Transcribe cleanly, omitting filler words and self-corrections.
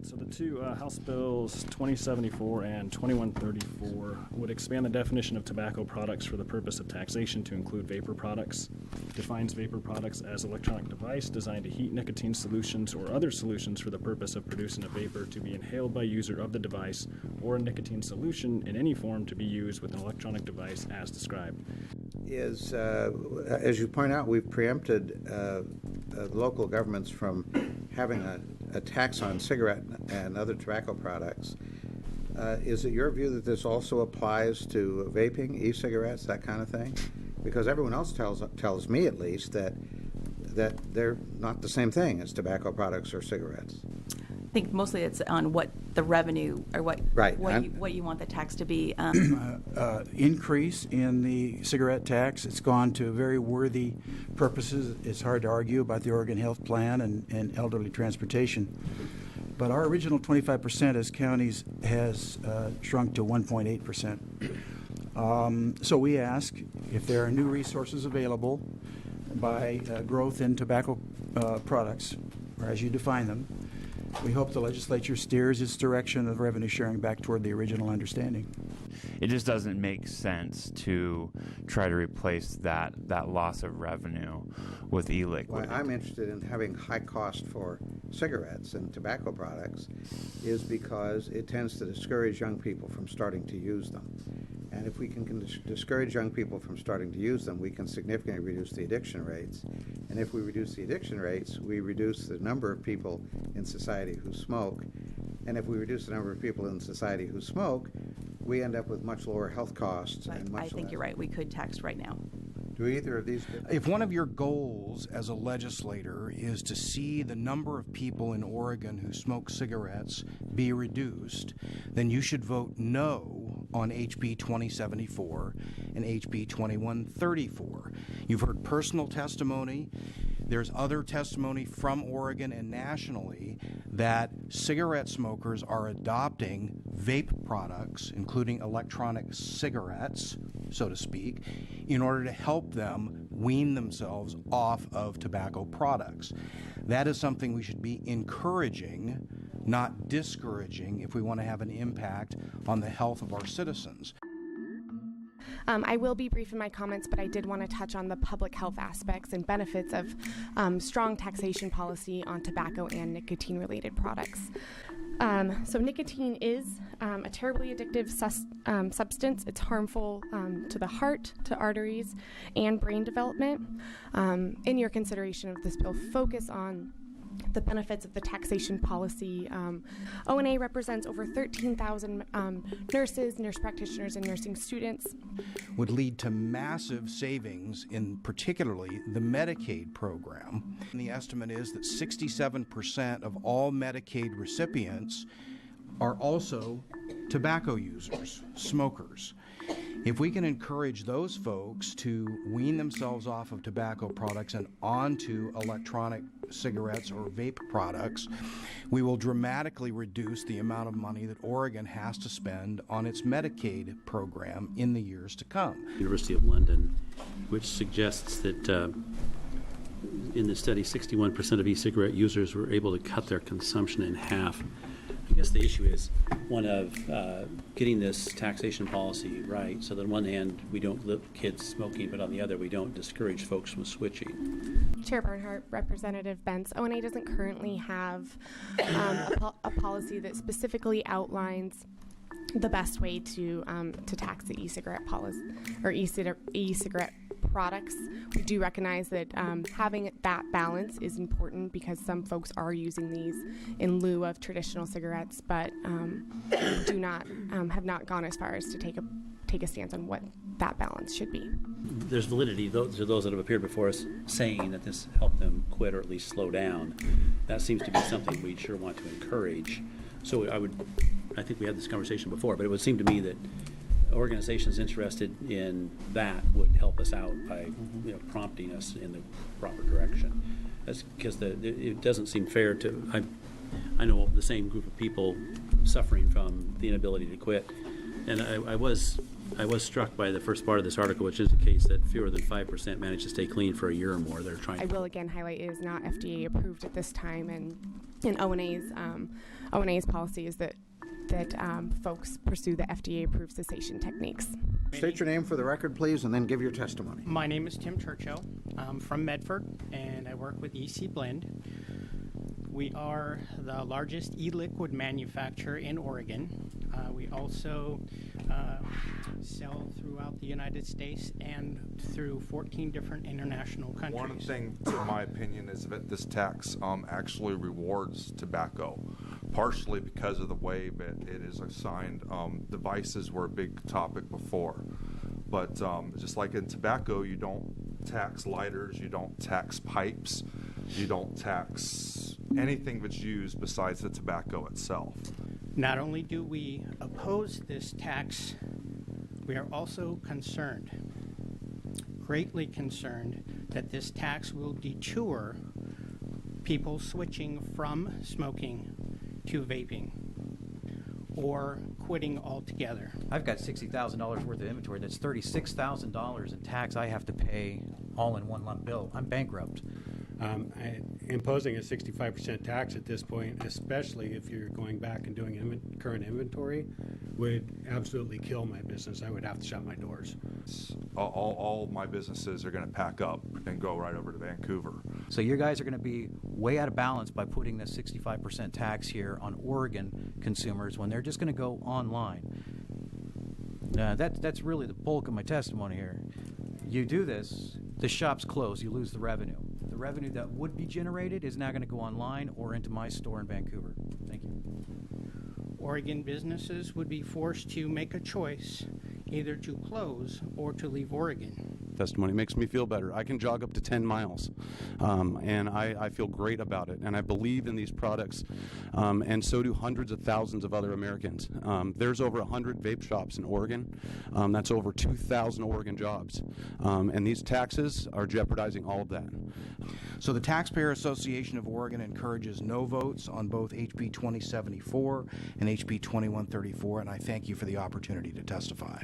So the two House Bills 2074 and 2134 would expand the definition of tobacco products for the purpose of taxation to include vapor products. Defines vapor products as electronic device designed to heat nicotine solutions or other solutions for the purpose of producing a vapor to be inhaled by user of the device, or a nicotine solution in any form to be used with an electronic device as described. As you point out, we've preempted local governments from having a tax on cigarette and other tobacco products. Is it your view that this also applies to vaping, e-cigarettes, that kind of thing? Because everyone else tells me, at least, that they're not the same thing as tobacco products or cigarettes. I think mostly it's on what the revenue or what you want the tax to be. Increase in the cigarette tax. It's gone to very worthy purposes. It's hard to argue about the Oregon Health Plan and elderly transportation. But our original 25% as counties has shrunk to 1.8%. So we ask if there are new resources available by growth in tobacco products, or as you define them. We hope the legislature steers its direction of revenue sharing back toward the original understanding. It just doesn't make sense to try to replace that loss of revenue with e-liquid. Why I'm interested in having high cost for cigarettes and tobacco products is because it tends to discourage young people from starting to use them. And if we can discourage young people from starting to use them, we can significantly reduce the addiction rates. And if we reduce the addiction rates, we reduce the number of people in society who smoke. And if we reduce the number of people in society who smoke, we end up with much lower health costs. And much I think you're right. We could tax right now. Do either of these? If one of your goals as a legislator is to see the number of people in Oregon who smoke cigarettes be reduced, then you should vote no on HB 2074 and HB 2134. You've heard personal testimony. There's other testimony from Oregon and nationally that cigarette smokers are adopting vape products, including electronic cigarettes, so to speak, in order to help them wean themselves off of tobacco products. That is something we should be encouraging, not discouraging, if we want to have an impact on the health of our citizens. I will be brief in my comments, but I did want to touch on the public health aspects and benefits of strong taxation policy on tobacco and nicotine-related products. So nicotine is a terribly addictive substance. It's harmful to the heart, to arteries, and brain development. In your consideration of this bill, focus on the benefits of the taxation policy. ONA represents over 13,000 nurses, nurse practitioners, and nursing students. Would lead to massive savings in particularly the Medicaid program. And the estimate is that 67% of all Medicaid recipients are also tobacco users, smokers. If we can encourage those folks to wean themselves off of tobacco products and onto electronic cigarettes or vape products, we will dramatically reduce the amount of money that Oregon has to spend on its Medicaid program in the years to come. University of London, which suggests that in the study, 61% of e-cigarette users were able to cut their consumption in half. I guess the issue is one of getting this taxation policy right, so that on one hand we don't let kids smoking, but on the other we don't discourage folks from switching. Chair Barnhart, Representative Bentz, ONA doesn't currently have a policy that specifically outlines the best way to tax the e-cigarette policy or e-cigarette products. We do recognize that having that balance is important because some folks are using these in lieu of traditional cigarettes, but do not have not gone as far as to take a stance on what that balance should be. There's validity to those that have appeared before us saying that this helped them quit or at least slow down. That seems to be something we sure want to encourage. So I think we had this conversation before, but it would seem to me that organizations interested in that would help us out by prompting us in the proper direction. Because it doesn't seem fair to, I know the same group of people suffering from the inability to quit, and I was struck by the first part of this article, which indicates that fewer than 5% manage to stay clean for a year or more. They're trying. I will again highlight it is not FDA approved at this time, and And O&A's policy is that folks pursue the FDA-approved cessation techniques. State your name for the record, please, and then give your testimony. My name is Tim Churchill. I'm from Medford, and I work with EC Blend. We are the largest e-liquid manufacturer in Oregon. We also sell throughout the United States and through 14 different international countries. One thing, in my opinion, is that this tax actually rewards tobacco, partially because of the way that it is assigned. Devices were a big topic before, but just like in tobacco, you don't tax lighters, you don't tax pipes, you don't tax anything that's used besides the tobacco itself. Not only do we oppose this tax, we are also concerned, greatly concerned, that this tax will deter people switching from smoking to vaping or quitting altogether. I've got $60,000 worth of inventory. That's $36,000 in tax I have to pay all in one lump bill. I'm bankrupt. Imposing a 65% tax at this point, especially if you're going back and doing current inventory, would absolutely kill my business. I would have to shut my doors. All my businesses are going to pack up and go right over to Vancouver. So you guys are going to be way out of balance by putting the 65% tax here on Oregon consumers when they're just going to go online. That's really the bulk of my testimony here. You do this, the shops close, you lose the revenue. The revenue that would be generated is now going to go online or into my store in Vancouver. Thank you. Oregon businesses would be forced to make a choice, either to close or to leave Oregon. Testimony makes me feel better. I can jog up to 10 miles, and I feel great about it. And I believe in these products, and so do hundreds of thousands of other Americans. There's over 100 vape shops in Oregon. That's over 2,000 Oregon jobs. And these taxes are jeopardizing all of that. So the Taxpayer Association of Oregon encourages no votes on both HB 2074 and HB 2134, and I thank you for the opportunity to testify.